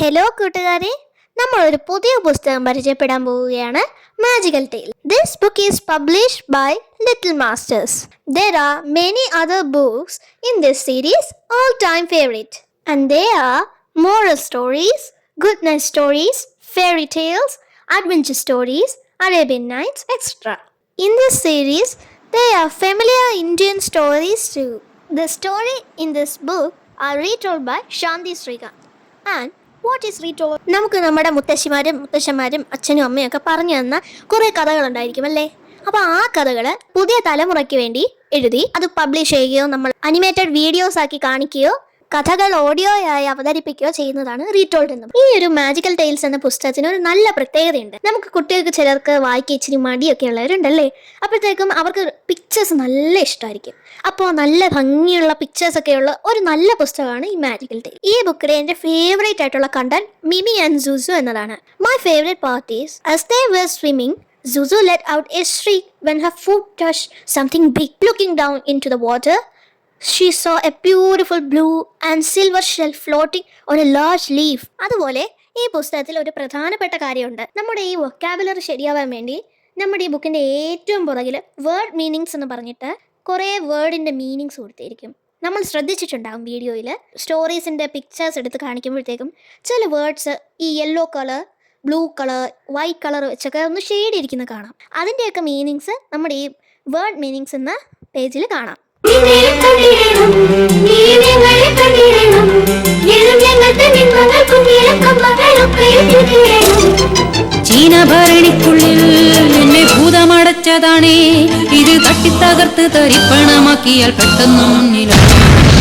Hello കൂട്ടുകാരെ, നമ്മൾ ഒരു പുതിയ പുസ്തകം പരിചയപ്പെടാൻ പോവുകയാണ്. Magical tale. This book is published by Little Masters. There are many other books in this series, all-time favorite. And they are moral stories, good night stories, fairy tales, adventure stories, Arabian Nights, etc. In this series, there are familiar Indian stories too. The story in this book are retold by Shanti Srikanth. And what is retold? നമുക്ക് നമ്മുടെ മുത്തശ്ശിമാരും മുത്തശ്ശന്മാരും അച്ഛനും അമ്മയും ഒക്കെ പറഞ്ഞു തന്ന കുറേ കഥകളുണ്ടായിരിക്കും അല്ലേ? അപ്പോൾ ആ കഥകൾ പുതിയ തലമുറയ്ക്ക് വേണ്ടി എഴുതി അത് പബ്ലിഷ് ചെയ്യുകയോ നമ്മൾ അനിമേറ്റഡ് വീഡിയോസ് ആക്കി കാണിക്കുകയോ കഥകൾ ഓഡിയോയായി അവതരിപ്പിക്കുകയോ ചെയ്യുന്നതാണ് റീടോൾഡ് എന്നും. ഈ ഒരു മാജിക്കൽ ടെയിൽസ് എന്ന പുസ്തകത്തിന് ഒരു നല്ല പ്രത്യേകതയുണ്ട്. നമുക്ക് കുട്ടികൾക്ക് ചിലർക്ക് വായിക്കാൻ ഇച്ചിരി മടിയൊക്കെ ഉള്ളവരുണ്ടല്ലേ, അപ്പോഴത്തേക്കും അവർക്ക് പിക്ചേഴ്സ് നല്ല ഇഷ്ടമായിരിക്കും. അപ്പോൾ നല്ല ഭംഗിയുള്ള പിക്ചേഴ്സൊക്കെയുള്ള ഒരു നല്ല പുസ്തകമാണ് ഈ മാജിക്കൽ ടെയിൽ. ഈ ബുക്കിലെ എൻ്റെ ഫേവറേറ്റ് ആയിട്ടുള്ള കണ്ടന്റ് മിമി ആൻഡ് സുസു എന്നതാണ്. My favourite part is as they were swimming, Zuzu let out a shriek when her foot touched something big. Looking down into the water, she saw a beautiful blue and silver shell floating on a large leaf. അതുപോലെ ഈ പുസ്തകത്തിൽ ഒരു പ്രധാനപ്പെട്ട കാര്യമുണ്ട്. നമ്മുടെ ഈ vocabulary ശരിയാവാൻ വേണ്ടി നമ്മുടെ ഈ ബുക്കിൻ്റെ ഏറ്റവും പുറകിൽ വേർഡ് മീനിങ്സ് എന്ന് പറഞ്ഞിട്ട് കുറേ വേർഡിൻ്റെ മീനിങ്സ് കൊടുത്തിരിക്കും. നമ്മൾ ശ്രദ്ധിച്ചിട്ടുണ്ടാകും വീഡിയോയിൽ സ്റ്റോറീസിൻ്റെ പിക്ചേഴ്സ് എടുത്ത് കാണിക്കുമ്പോഴത്തേക്കും ചില വേർഡ്സ് ഈ yellow colour, blue colour, white colour വെച്ചൊക്കെ ഒന്ന് ഷെയ്ഡ് ഇരിക്കുന്നത് കാണാം. അതിൻ്റെയൊക്കെ മീനിങ്സ് നമ്മുടെ ഈ വേർഡ് മീനിങ്സ് എന്ന പേജിൽ കാണാം. ചീനഭരണിക്കുള്ളിൽ എന്നെ ഭൂതമടച്ചതാണേ, ഇത് തട്ടിത്തകർത്ത് തരിപ്പണമാക്കിയാൽ പെട്ടെന്ന് മുന്നിലാണ്.